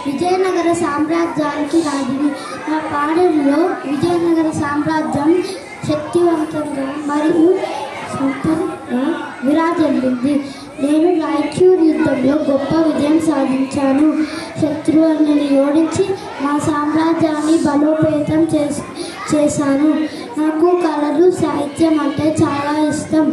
విజయనగర సామ్రాజ్యానికి రాజుని. నా పాలనలో విజయనగర సామ్రాజ్యం శక్తివంతంగా మరియు సంపన్నంగా విరాజిల్లింది. నేను రాయచూర్ యుద్ధంలో గొప్ప విజయం సాధించాను. శత్రువులను ఓడించి నా సామ్రాజ్యాన్ని బలోపేతం చేశాను. నాకు కళలు, సాహిత్యం అంటే చాలా ఇష్టం.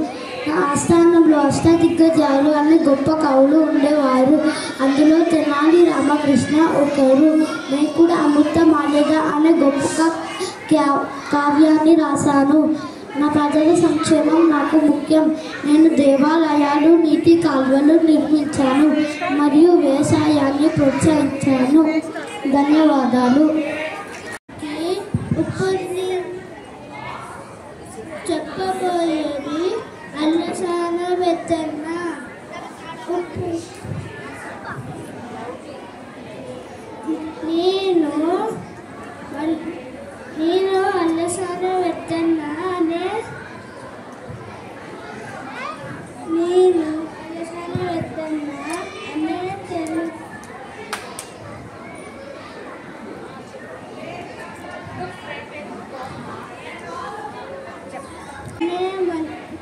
నా ఆస్థానంలో అష్టదిగ్గజాలు అనే గొప్ప కవులు ఉండేవారు. అందులో తెనాలి రామకృష్ణ ఒకరు. నేను కూడా అమృత మాల్యద అనే గొప్ప కావ్యాన్ని రాశాను. నా ప్రజల సంక్షేమం నాకు ముఖ్యం. నేను దేవాలయాలు, నీటి కాలువలు నిర్మించాను మరియు వ్యవసాయాన్ని ప్రోత్సహించాను. ధన్యవాదాలు. చెప్పబోయేది అల్లసాన వెత్తన్న. నేను అల్లసాన వెత్తన్న అనే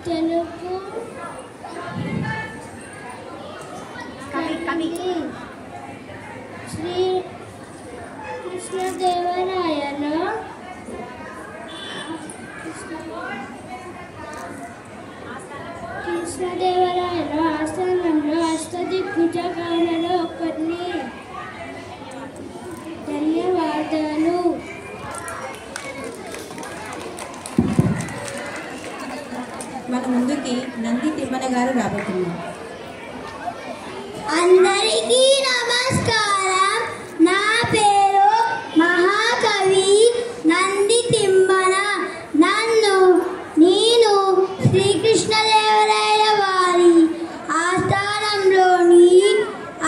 తెలుగు శ్రీ కృష్ణదేవరాయలు ఆస్థానంలో అష్టదిగ్గజాలలో ఒకరిని. ధన్యవాదాలు. మన ముందుకి నంది తిమ్మన గారు రాబోతున్నారు. అందరికీ నమస్కారం. నా పేరు మహాకవి నంది తిమ్మన. నేను శ్రీకృష్ణదేవరాయల వారి ఆస్థానంలోని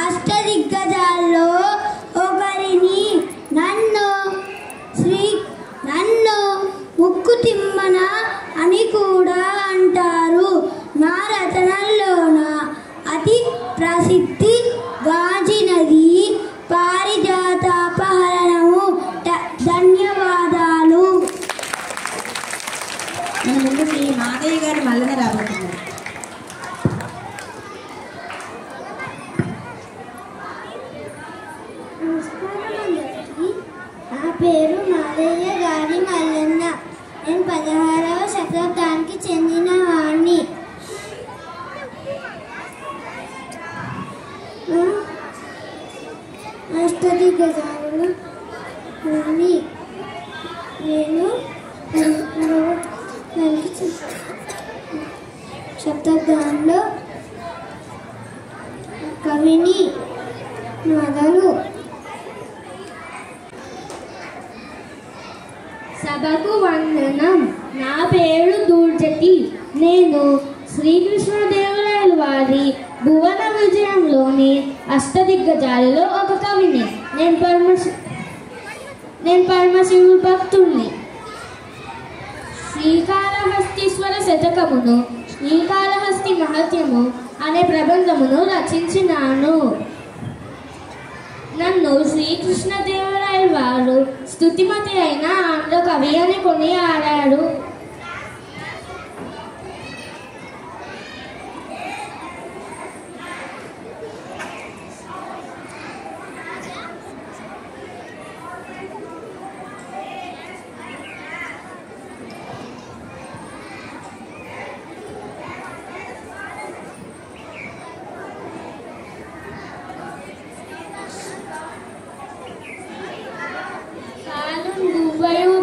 అష్టదిగ్గజాల్లో ఒకరిని. నన్ను ముక్కు తిమ్మన అని కూడా అంటారు. నా రచనల్లోన అతి ప్రసిద్ధి గాంచినది పారిజాతాపహరణము. ధన్యవాదాలు. ముందుకి మాదయ్య గారి మల్లన రాబోతున్నారు. నా పేరు మాదయ్య గారి మల్లన్న. నేను 16వ శతాబ్దానికి చెందిన వాణ్ణి. అష్టదిగ్గజాలలో నేను శతాబ్దంలో కవిని. మొదలు సభకు వందనం. నా పేరు దూర్జటి. నేను శ్రీకృష్ణదేవరాయల వారి భువన విజయంలోని అష్టదిగ్గజాలలో ఒక కవిని. నేను పరమశివుడు భక్తుణ్ణి. శ్రీకాళహస్తీశ్వర శతకమును, శ్రీకాళహస్తి మహత్యము అనే ప్రబంధమును రచించినాను. నన్ను శ్రీకృష్ణదేవరాయల వారు స్తుతిమతి అయిన ఆంధ్ర కవి అని కొనియాడారు.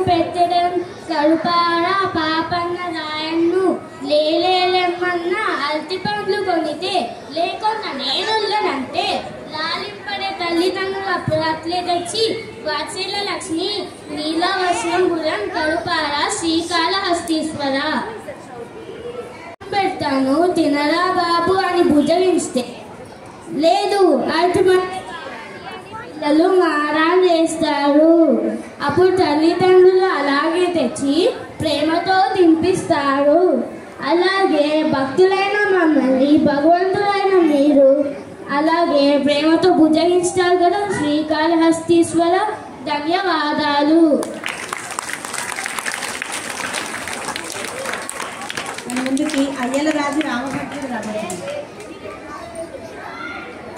పెట్టడం కడుపారా పాపన్న రాయన్ను లేలేమన్న అరటి పండ్లు కొనితే లేకుండా నేనుల్లనంటే లాలింపడే తల్లిదండ్రుల అప్పుడట్లే తెచ్చి వాత్సల్య లక్ష్మి నీలవస్త్రంపురం కడుపారా శ్రీకాళహస్తీశ్వర పెడతాను తినరా బాబు అని భుజగిస్తే లేదు అరటి పిల్లలు మారాన్ చేస్తారు. అప్పుడు తల్లిదండ్రులు అలాగే తెచ్చి ప్రేమతో తినిపిస్తారు. అలాగే భక్తులైన మమ్మల్ని భగవంతులైన మీరు అలాగే ప్రేమతో భుజగిస్తారు కదా శ్రీకాళహస్తీశ్వర. ధన్యవాదాలు. ముందుకి అయ్యలరాజు రామభద్రుడు రాబోతున్నారు.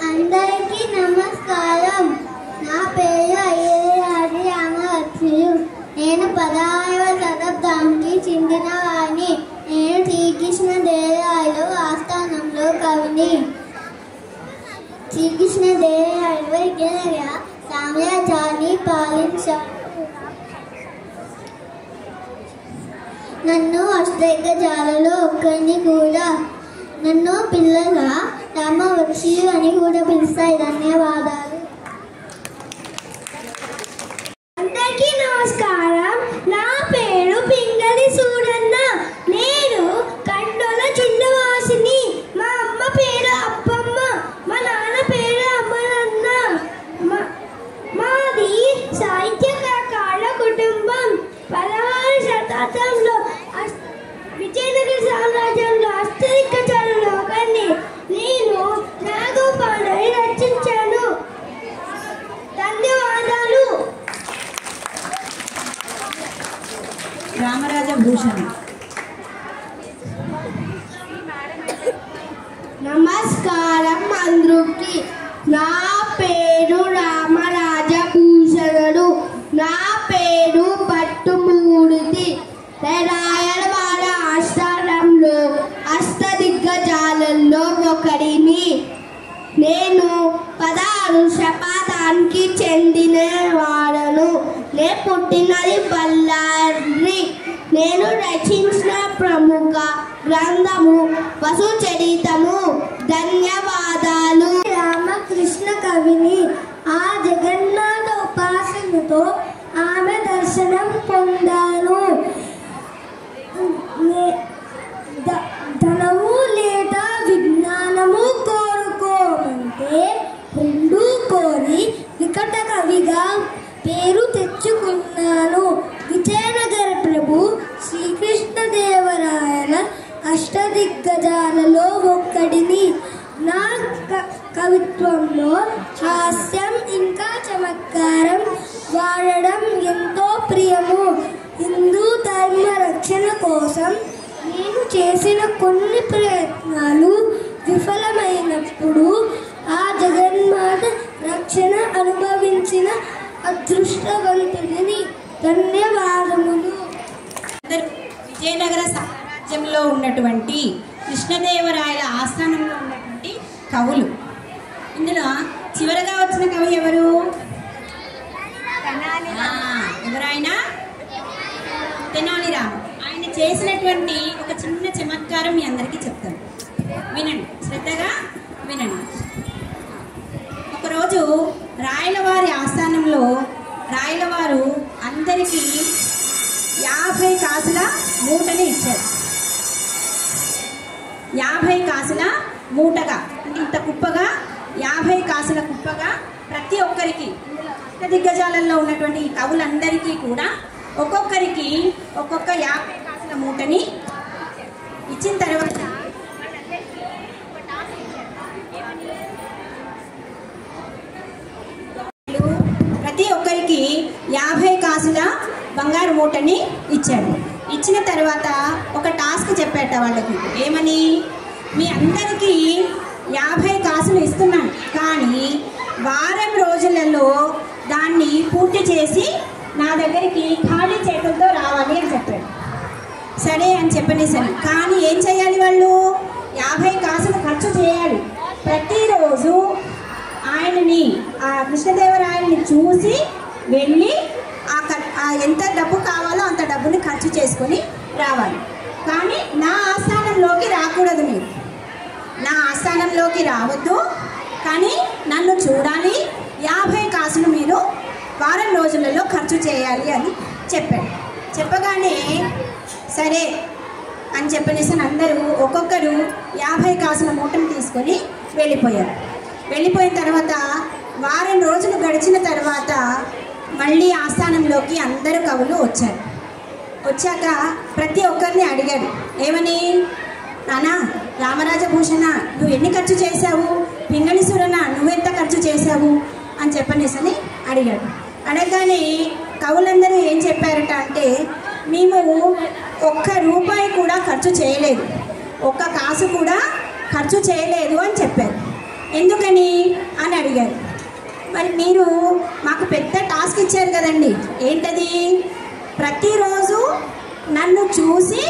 అందరికీ నమస్కారం. నా పేరు అయ్యలరాజు రామభద్రుడు. నేను 16వ శతాబ్దానికి చెందిన వాడిని. నేను శ్రీకృష్ణదేవరాయల ఆస్థానంలో కవిని. శ్రీకృష్ణదేవరాయలు విజయనగర సామ్రాజ్యాన్ని పాలించారు. నన్ను అష్టదిగ్గజాలలో ఒక్కరిని కూడా. నన్ను పిల్లల రామవక్షి అని కూడా పిలుస్తాయి. ధన్యవాదాలు. అందరికీ నమస్కారం. నా పేరు పింగళి సూరన్న. నేను కండోల చిన్నవాసిని. మా అమ్మ పేరు అప్పమ్మ. మా నాన్న పేరు అమ్మనన్న. మాది సాహిత్యకారుల కుటుంబం. 16వ శతాబ్దంలో విజయనగర సామ్రాజ్యంలో అష్టదిగ్గజాలలో ఒకరిని. నేను నాగోపాలని రచించాను. ధన్యవాదాలు. రామరాజ భూషణ్. నమస్కారం అందరికి. నా పేరు రామరాజ భూషణుడు. నా పేరు పట్టుమూర్తి. రాయల వారి ఆస్థానంలో అష్టదిగ్గజాలలో ఒకరిని. నేను 16వ శతాబ్దానికి చెందిన వాడను. నేను పుట్టినది బళ్ళారి. నేను రచించిన ప్రముఖ గ్రంథము వసుచరితము. ధన్యవాదాలు. పేరు తెచ్చుకున్నాను. విజయనగర ప్రభు శ్రీకృష్ణదేవరాయల అష్టదిగ్గజాలలో ఒక్కడిని. నా కవిత్వంలో హాస్యం ఇంకా చమత్కారం వాడడం ఎంతో ప్రియము. హిందూ ధర్మ రక్షణ కోసం నేను చేసిన కొన్ని ప్రయత్నాలు విఫలమైనప్పుడు ఆ జగన్మాత రక్షణ అనుభవించిన అదృష్టవంతుడిని. ధన్యవాదములు. విజయనగర సామ్రాజ్యంలో ఉన్నటువంటి కృష్ణదేవరాయల ఆస్థానంలో ఉన్నటువంటి కవులు. ఇందులో చివరగా వచ్చిన కవి ఎవరు? ఎవరైనా తెనాలి రామ. ఆయన చేసినటువంటి ఒక చిన్న చమత్కారం మీ అందరికీ చెప్తాను, వినండి, శ్రద్ధగా వినండి. ఒకరోజు రాయలవారి ఆస్థానంలో రాయలవారు అందరికీ 50 కాసుల మూటని ఇచ్చారు. 50 కాసుల మూటగా, అంటే ఇంత కుప్పగా, 50 కాసుల కుప్పగా ప్రతి ఒక్కరికి, దిగ్గజాలలో ఉన్నటువంటి ఈ కవులందరికీ కూడా ఒక్కొక్కరికి ఒక్కొక్క 50 కాసుల మూటని ఇచ్చిన తర్వాత ప్రతి ఒక్కరికి 50 కాసుల బంగారు మూటని ఇచ్చాడు. ఇచ్చిన తర్వాత ఒక టాస్క్ చెప్పాట వాళ్ళకి. ఏమని? మీ అందరికీ 50 కాసులు ఇస్తున్నాను, కానీ వారం రోజులలో దాన్ని పూర్తి చేసి నా దగ్గరికి ఖాళీ చేతులతో రావాలి అని చెప్పాడు. సరే అని చెప్పనేసరి, కానీ ఏం చేయాలి? వాళ్ళు 50 కాసులు ఖర్చు చేయాలి. ప్రతిరోజు ఆయనని, ఆ కృష్ణదేవరాయల్ని చూసి వెళ్ళి ఎంత డబ్బు కావాలో అంత డబ్బుని ఖర్చు చేసుకొని రావాలి. కానీ నా ఆస్థానంలోకి రాకూడదు, మీరు నా ఆస్థానంలోకి రావద్దు, కానీ నన్ను చూడాలి. 50 కాసులు మీరు వారం రోజులలో ఖర్చు చేయాలి అని చెప్పాడు. చెప్పగానే సరే అని చెప్పనేసి అందరూ ఒక్కొక్కరు 50 కాసుల మూటను తీసుకొని వెళ్ళిపోయారు. వెళ్ళిపోయిన తర్వాత వారం రోజులు గడిచిన తర్వాత మళ్ళీ ఆస్థానంలోకి అందరు కవులు వచ్చారు. వచ్చాక ప్రతి ఒక్కరిని అడిగాడు. ఏమని? నానా రామరాజభూషణ, నువ్వు ఎన్ని ఖర్చు చేశావు? పింగళి సురన, నువ్వెంత ఖర్చు చేశావు అని చెప్పనేసని అడిగాడు. అడగగానే కవులందరూ ఏం చెప్పారట అంటే, మేము ₹1 కూడా ఖర్చు చేయలేదు, 1 కాసు కూడా ఖర్చు చేయలేదు అని చెప్పారు. ఎందుకని అని అడిగారు. మరి మీరు మాకు పెద్ద టాస్క్ ఇచ్చారు కదండి, ఏంటది? ప్రతిరోజు నన్ను చూసి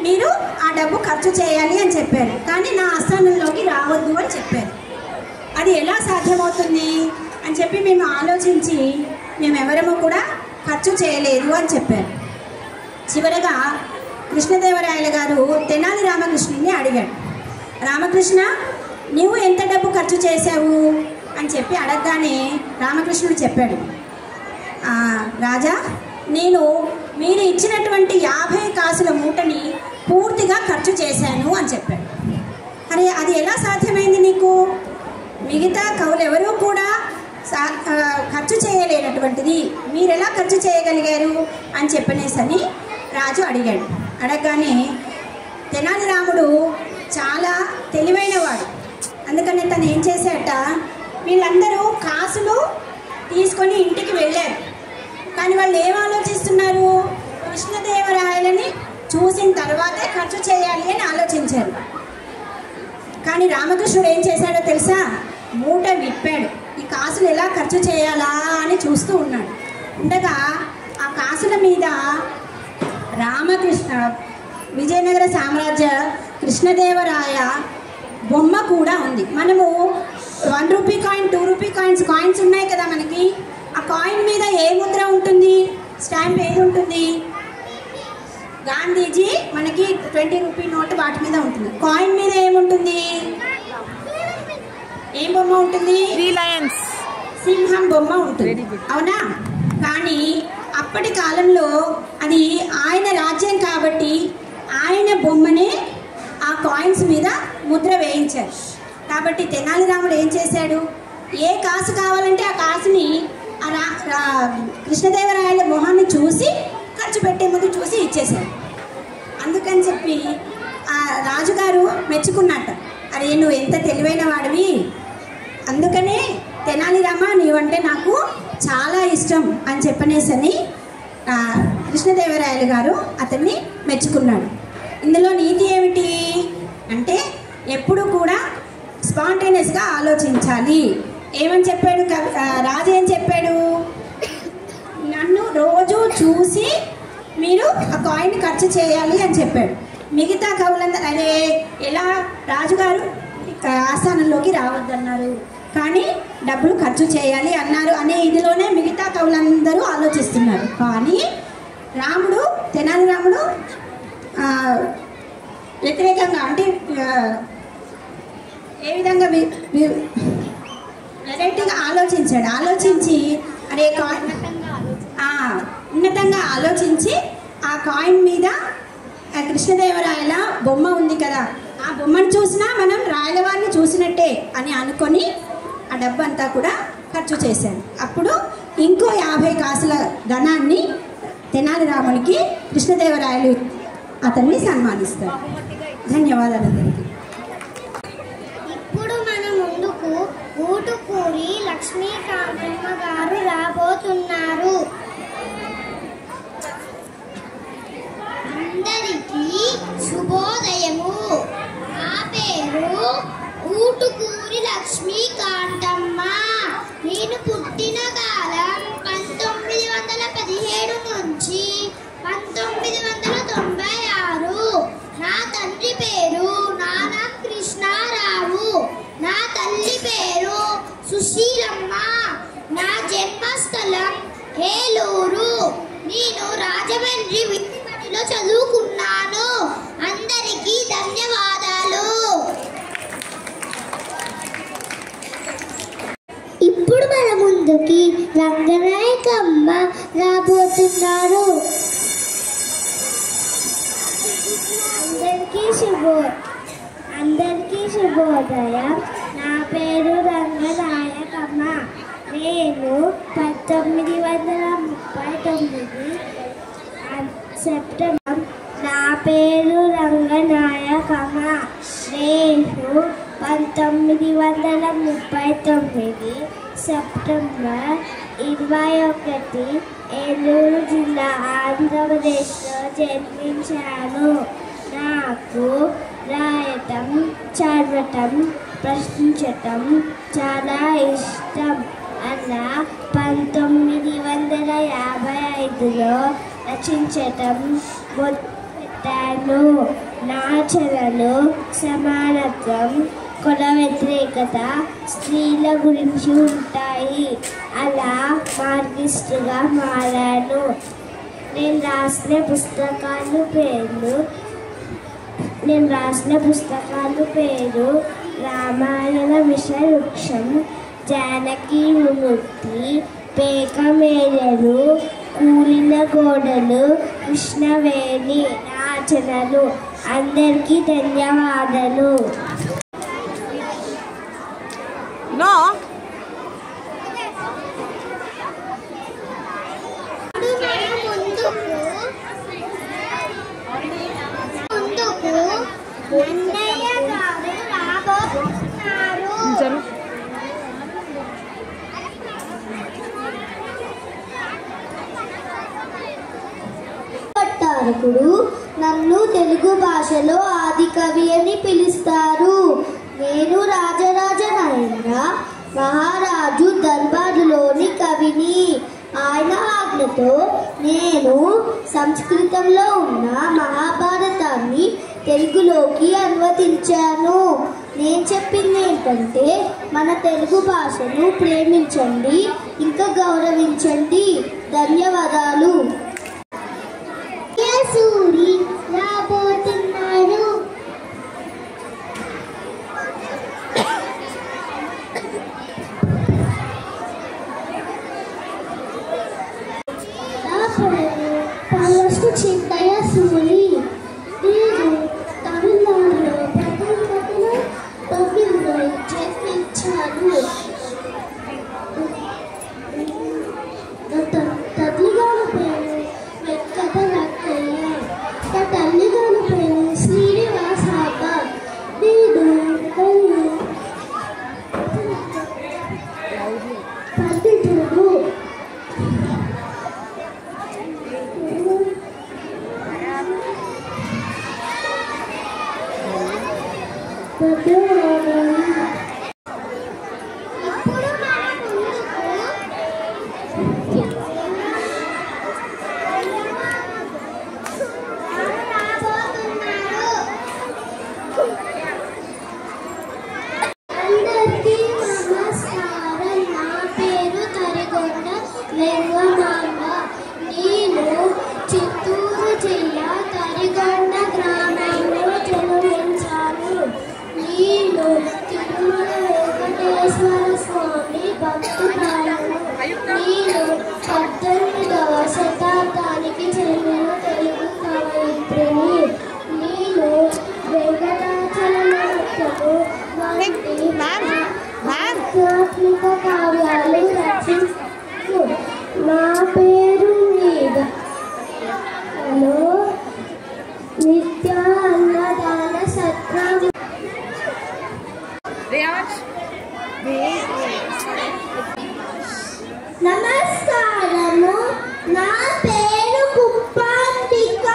మీరు ఆ డబ్బు ఖర్చు చేయాలి అని చెప్పారు, కానీ నా ఆస్థానంలోకి రావద్దు అని చెప్పారు. అది ఎలా సాధ్యమవుతుంది అని చెప్పి మేము ఆలోచించి మేమెవరము కూడా ఖర్చు చేయలేదు అని చెప్పారు. చివరగా కృష్ణదేవరాయల గారు తెనాలి రామకృష్ణుని అడిగాడు. రామకృష్ణ, నువ్వు ఎంత డబ్బు ఖర్చు చేశావు అని చెప్పి అడగగానే రామకృష్ణుడు చెప్పాడు, రాజా, నేను మీరు ఇచ్చినటువంటి 50 కాసుల మూటని పూర్తిగా ఖర్చు చేశాను అని చెప్పాడు. అరే, అది ఎలా సాధ్యమైంది నీకు? మిగతా కవులు ఎవరూ కూడా ఖర్చు చేయలేనటువంటిది మీరు ఎలా ఖర్చు చేయగలిగారు అని చెప్పనేసని రాజు అడిగాడు. అడగగానే తెనాలి రాముడు చాలా తెలివైనవాడు. అందుకని తను ఏం చేశాట, వీళ్ళందరూ కాసులు తీసుకొని ఇంటికి వెళ్ళారు, కానీ వాళ్ళు ఏం ఆలోచిస్తున్నారు? కృష్ణదేవరాయలని చూసిన తర్వాతే ఖర్చు చేయాలి అని ఆలోచించారు. కానీ రామకృష్ణుడు ఏం చేశాడో తెలుసా? మూట విప్పాడు. ఈ కాసులు ఎలా ఖర్చు చేయాలా అని చూస్తూ ఉన్నాడు. ఉండగా ఆ కాసుల మీద రామకృష్ణ విజయనగర సామ్రాజ్య కృష్ణదేవరాయ బొమ్మ కూడా ఉంది. మనము ₹1 కాయిన్, ₹2 కాయిన్స్ ఉన్నాయి కదా మనకి. ఆ కాయిన్ మీద ఏ ముద్ర ఉంటుంది? స్టాంప్ ఏది ఉంటుంది? గాంధీజీ మనకి ₹20 నోటు వాటి మీద ఉంటుంది. కాయిన్ మీద ఏముంటుంది? ఏం బొమ్మ ఉంటుంది? సింహం బొమ్మ ఉంటుంది, అవునా? కానీ అప్పటి కాలంలో అది ఆయన రాజ్యం కాబట్టి ఆయన బొమ్మనే ఆ కాయిన్స్ మీద ముద్ర వేయించారు. కాబట్టి తెనాలి రాముడు ఏం చేశాడు? ఏ కాసు కావాలంటే ఆ కాసుని కృష్ణదేవరాయల మొహాన్ని చూసి ఖర్చు పెట్టే ముందు చూసి ఇచ్చేశాడు. అందుకని చెప్పి ఆ రాజుగారు మెచ్చుకున్నట్ట, అరే నువ్వు ఎంత తెలివైన వాడివి, అందుకనే తెనాలి రామ నీవంటే నాకు చాలా ఇష్టం అని చెప్పనేసని కృష్ణదేవరాయలు గారు అతన్ని మెచ్చుకున్నాడు. ఇందులో నీతి ఏమిటి అంటే ఎప్పుడు కూడా స్పాంటేనియస్గా ఆలోచించాలి. ఏమని చెప్పాడు రాజు? ఏం చెప్పాడు? నన్ను రోజు చూసి మీరు ఆ కాయిన్ ఖర్చు చేయాలి అని చెప్పాడు. మిగతా కవులందరూ అదే ఎలా రాజుగారు ఆస్థానంలోకి రావద్దన్నారు, కానీ డబ్బులు ఖర్చు చేయాలి అన్నారు అనే ఇదిలోనే మిగతా కవులందరూ ఆలోచిస్తున్నారు. కానీ రాముడు, తెనాలి రాముడు వ్యతిరేకంగా అంటే ఏ విధంగా వెరైటీగా ఆలోచించాడు. ఆలోచించి అరే కాయిన్ ఉన్నతంగా ఆలోచించి ఆ కాయిన్ మీద కృష్ణదేవరాయల బొమ్మ ఉంది కదా, ఆ బొమ్మను చూసినా మనం రాయలవారిని చూసినట్టే అని అనుకొని ఆ డబ్బు అంతా కూడా ఖర్చు చేశాడు. అప్పుడు ఇంకో 50 కాసుల ధనాన్ని తెనాలి రామునికి కృష్ణదేవరాయలు అతన్ని సన్మానిస్తారు. ధన్యవాదాలు అందరికీ. ఇప్పుడు మన ముందుకు ఊటుకూరి లక్ష్మీకాంతమ్మ గారు రాబోతున్నారు. అందరికీ శుభోదయము. నా పేరు ఊటుకూరి లక్ష్మీకాంతమ్మ. నేను పుట్టిన కాలం 1917 నుంచి 1996. నా తండ్రి పేరు నానా కృష్ణారావు, నా తల్లి పేరు సుశీలమ్మ. నా జన్మస్థలం ఏలూరు. నేను రాజమండ్రి విద్యార్థిలో చదువుకున్నాను. అందరికీ ధన్యవాదాలు. ఇప్పుడు మన ముందుకి రంగనాయకమ్మ రాబోతున్నారు. అందరికీ శుభోదయం. నా పేరు రంగనాయకమ్మ. నేను 1939 సెప్టెంబర్. నా పేరు రంగనాయకమ్మ. నేను 1939 సెప్టెంబర్ 21 ఏలూరు జిల్లా ఆంధ్రప్రదేశ్లో జన్మించాను. నాకు రాయటం, చదవటం, ప్రశ్నించటం చాలా ఇష్టం. అలా 1955లో రచించటం మొదలుపెట్టాను. నా రచనలు సమానత్వం, కుల వ్యతిరేకత, స్త్రీల గురించి ఉంటాయి. అలా మార్గిస్టుగా మారాను. నేను రాసిన పుస్తకాలు పేరు రామాయణ విషవృక్షం, జానకి విముక్తి, పేకమేళలు, కూలిన గోడలు, కృష్ణవేణి. నా రచనలు. అందరికీ ధన్యవాదాలు. అన్నయ్య గారు రాబోతున్నారు. పట్టారకుడు నన్ను తెలుగు భాషలో ఆది కవి అని పిలుస్తారు. నేను రాజరాజ నరేంద్ర మహారాజు దర్బారులోని కవిని. ఆయన ఆజ్ఞతో నేను సంస్కృతంలో ఉన్న మహాభారతాన్ని తెలుగులోకి అనువదించాను. నేను చెప్పింది ఏంటంటే మన తెలుగు భాషను ప్రేమించండి, ఇంకా గౌరవించండి. ధన్యవాదాలు. సూరి రాబోతున్నారు. చింతయ్య సూరి. నేను తమిళనాడులో 1909 జన్మించాను. శతాబ్దానికి చెందిన తెలుగు కవయిత్రిని. నేను వెంకటాచలమహత్యము వంటి ఆధ్యాత్మిక కావ్యాలు రచించాను. నా పేరు మీద నిత్య అన్నదాన సత్రం. నమస్కారము. నా పేరు కుప్పాంబిక.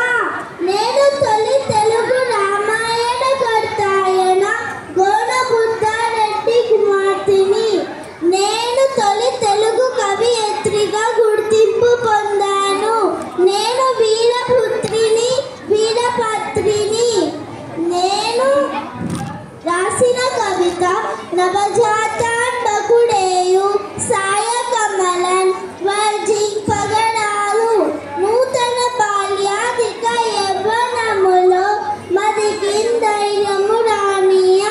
నేను తొలి తెలుగు రామాయణ కర్తాయన గోనబుద్ధారెడ్డి కుమార్తెని. నేను తొలి తెలుగు కవియత్రిగా గుర్తింపు పొందాను. నేను వీరపుత్రిని, వీరపత్రిని. నేను రాసిన కవిత నవజాతాంబకుడేయు, సాయ కమలన్, వర్జింగ్ పగడాలు. నూతన బాల్యాధిక యవ్వనములో మదికిన్ ధైర్యము రానీయ.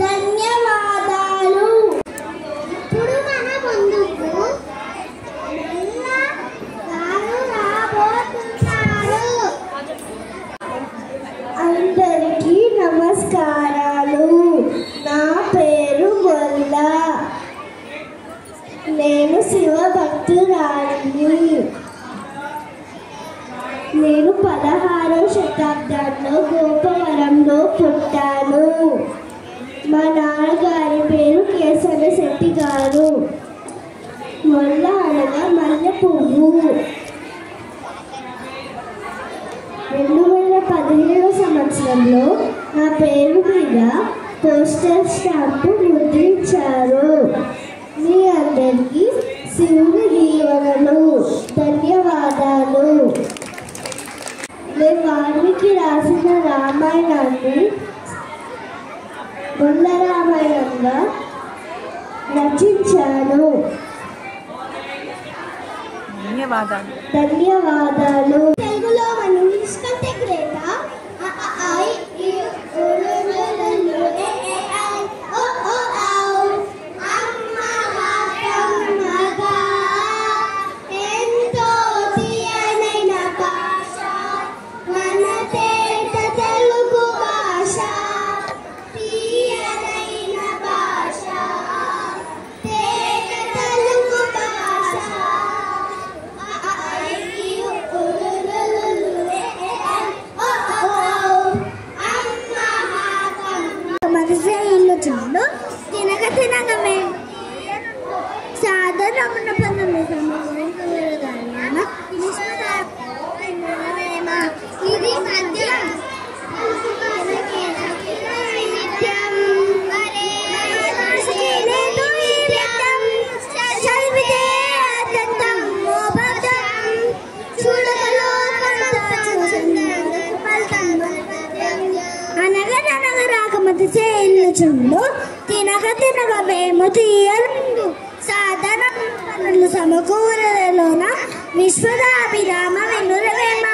ధన్యవాదాలు. ఇప్పుడు మన ముందుకు రాబోతున్నారు. అందరికీ నమస్కారాలు. నా పేరు గొల్ల. నేను శివభక్తురాలిని. నేను 16వ శతాబ్దంలో గోపవరంలో పుట్టాను. మా నాన్నగారి పేరు కేశవ శెట్టి గారు. మొల్ల అనగా మల్లె పువ్వు. 2017వ సంవత్సరంలో నా పేరు మీద పోస్టల్ స్టాంపు ముద్రించారు. మీ అందరికీ శివుని దీవెనలు. ధన్యవాదాలు. నేను వాల్మీకి రాసిన రామాయణాన్ని మొల్ల రామాయణంగా రచించాను. ధన్యవాదాలు. తెలుగులో మనం కంటే గ్రేట. ఎంతో తీయనైన భాష మన తేట తెలుగు భాష. తీయనైన భాష తేట తెలుగు భాష. మరిసేయులు తినగ తినగమే సాధారణ పదమే ఇది మధ్యం. చేయుచుండు తినగ తినగ మేము తీయలు సాధన పనులు సమకూరలోన విశ్వదాభిరామ వెన్నురవేమ.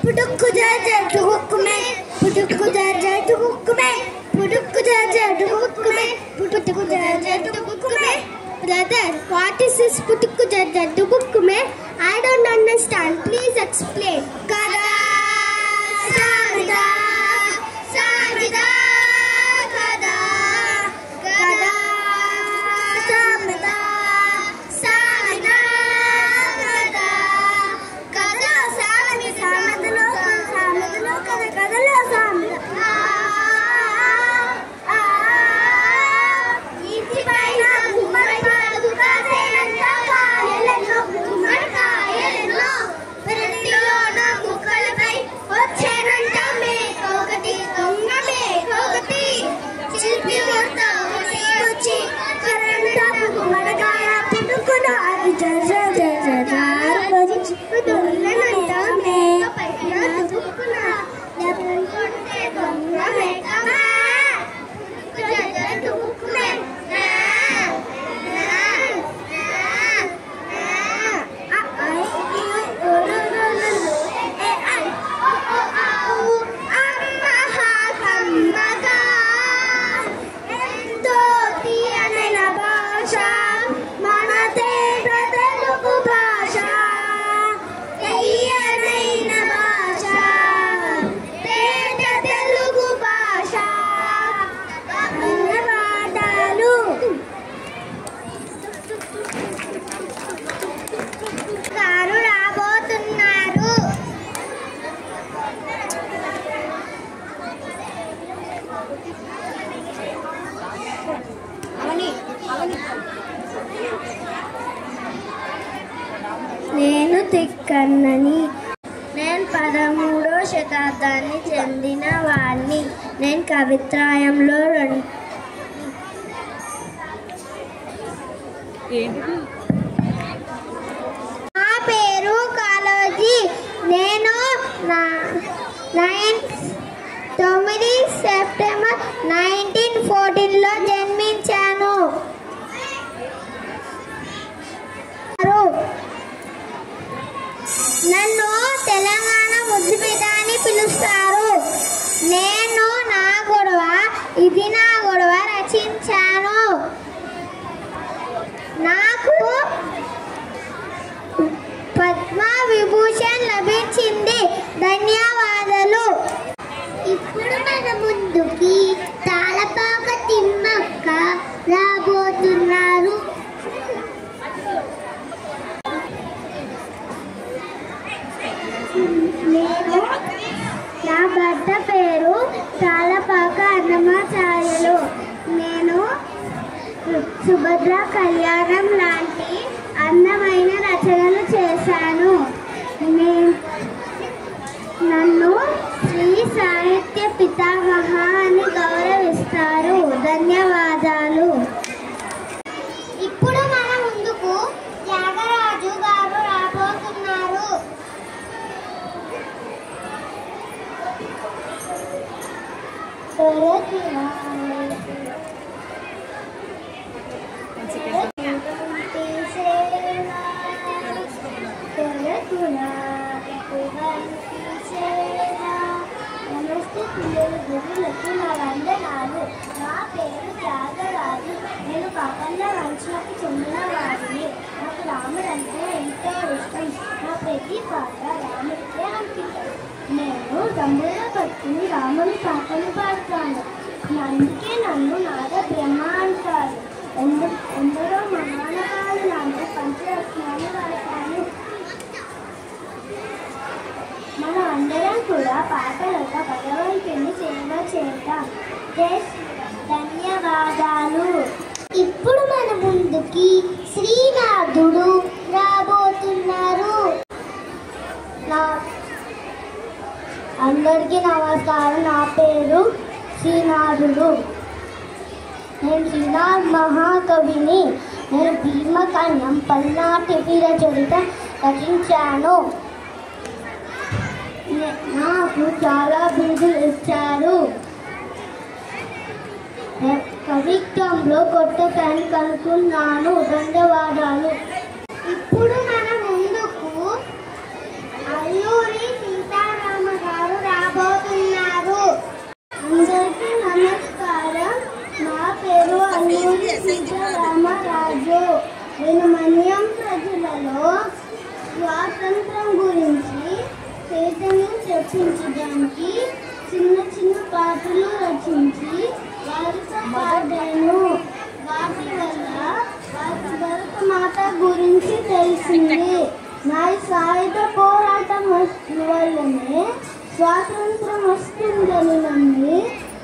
పుటుక్కు జట్టు కుక్కుమే, పుటుక్కు జట్టు కుక్కుమే, పుటుక్కు జట్టు కుక్కుమే, పుటుక్కు జట్టు కుక్కుమే. Brother, what is this పుటుక్కు జట్టు కుక్కుమే? I don't understand. Please explain. Kada samida samida kada kada samida samida kada kada samida samadalo samadalo kada kadalo samida. ఇంటి పైన గుమ్మడికాయలు కాసేనంత కాయలను గుమ్మడికాయలను ప్రతిలోన కుక్క నేను తిక్కన్నని. నేను 13వ శతాబ్దానికి చెందిన వాడిని. నేను కవిత్రాయంలో నా పేరు కాళోజీ. నేను 9 సెప్టెంబర్ 1914లో జన్మించాను. నన్ను తెలంగాణ ముద్దుబిడ్డ అని పిలుస్తారు. నేను నా గొడవ ఇది నా గొడవ రచించాను. నాకు పద్మ విభూషణ్ లభించింది. ధన్యవాదాలు. ఇప్పుడు మన ముందుకి తాళపాక తిమ్మక్క రాబోతున్నారు. నా భర్త పేరు తాళపాక అన్నమాచార్యులు. నేను సుభద్ర కళ్యాణం లాంటి అందమైన రచనలు చేశాను. నన్ను శ్రీ సాహిత్య పితామహ అని గౌరవిస్తారు. ధన్యవాదాలు. ఇప్పుడు మన ముందుకు త్యాగరాజు గారు రాబోతున్నారు. నా పేరు త్యాగరాజు. నేను కాకళ్ళ వంశకు చెందిన వాడిని. నాకు రాముడు అంటే ఎంతో ఇష్టం. నా ప్రతి పాట రాముడికే అంకితం. నేను తమ్ముళ్ళ పట్టుకుని రాముడి పాటలు పాడతాను. అందుకే నన్ను నాద బ్రహ్మ అంటారు. ఎందరో మహానవాళ్ళు లాంటి పంచరత్నాలు రాశాను. మనం అందరం కూడా పాటలతో భగవంతుని సేవ చేద్దాం. ధన్యవాదాలు. ఇప్పుడు మన ముందుకి శ్రీనాథుడు రాబోతున్నారు. అందరికీ నమస్కారం. నా పేరు శ్రీనాథుడు. నేను శ్రీనాథ్ మహాకవిని. నేను భీమకన్నం పల్నాటి వీర చరిత్ర రచించాను. నాకు చాలా బిరుదులు ఇచ్చారు. కవిత్వంలో కొత్త ఫ్యాన్ కనుక్కున్నాను. ధన్యవాదాలు. ఇప్పుడు మన ముందుకు అల్లూరి సీతారామ గారు రాబోతున్నారు. అందరికీ నమస్కారం. నా పేరు అల్లూరి సీతారామరాజు. నేను మన్యం ప్రజలలో స్వాతంత్రం గురించి చైతన్యం చెప్పించడానికి చిన్న చిన్న పాటలు రచించి వారితో పాడాను. వాటి వల్ల వారి భరత మాత గురించి తెలిసింది. నా సాయుధ పోరాటం వల్లనే స్వాతంత్రం వస్తుందని నమ్మి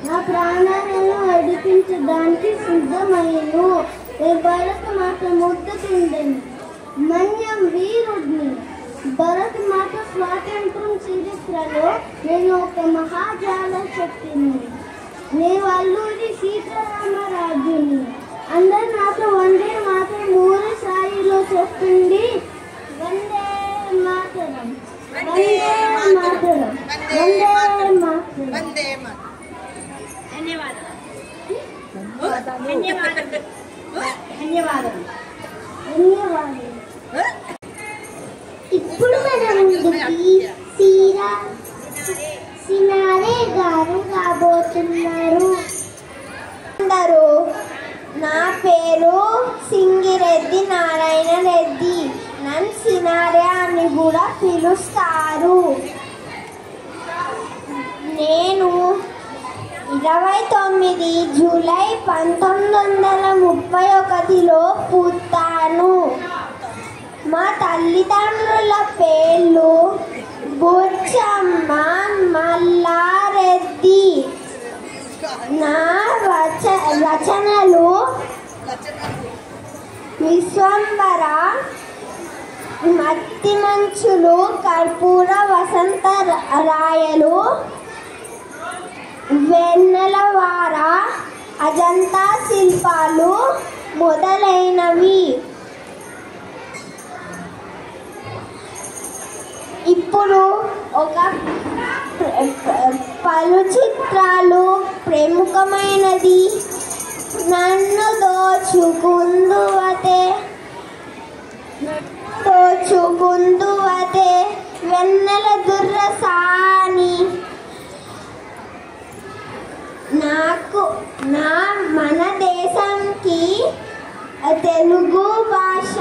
నా ప్రాణాలను అడిపించడానికి సిద్ధమయ్యను. ఏ భరత మాత ముద్ద తిందని మన్యం వీరుడిని. భరత మాత స్వాతంత్రం చరిత్రలో నేను ఒక మహాజాల శక్తిని. నేను అల్లూరి సీతారామరాజుని. అందరు నాతో వందే మాత్రం 3 సాయిలో చెప్పండి. వందే మాతరం, వందే మాతరం, వందే మాతరం. ధన్యవాదాలు. ధన్యవాదాలు. ధన్యవాదాలు. ధన్యవాదాలు. ఇప్పుడు మన ముందుకి సినారే గారు రాబోతున్నారు. అందరూ నా పేరు సింగిరెడ్డి నారాయణ రెడ్డి. నన్ను సినారే అని కూడా పిలుస్తారు. నేను 29 జూలై 1931లో పుట్టాను. మా తల్లిదండ్రుల పేర్లు బొచ్చమ్మ మల్లారెడ్డి. నా రచనలు విశ్వంబర, మట్టి మంచులు, కర్పూర వసంత రాయలు, వెన్నెలవార, అజంతా శిల్పాలు మొదలైనవి. ఇప్పుడు ఒక పలు చిత్రాలు ప్రముఖమైనది. నన్ను దోచుకుందువతే వెన్నెల దుర్రసాని. మన దేశంకి తెలుగు భాష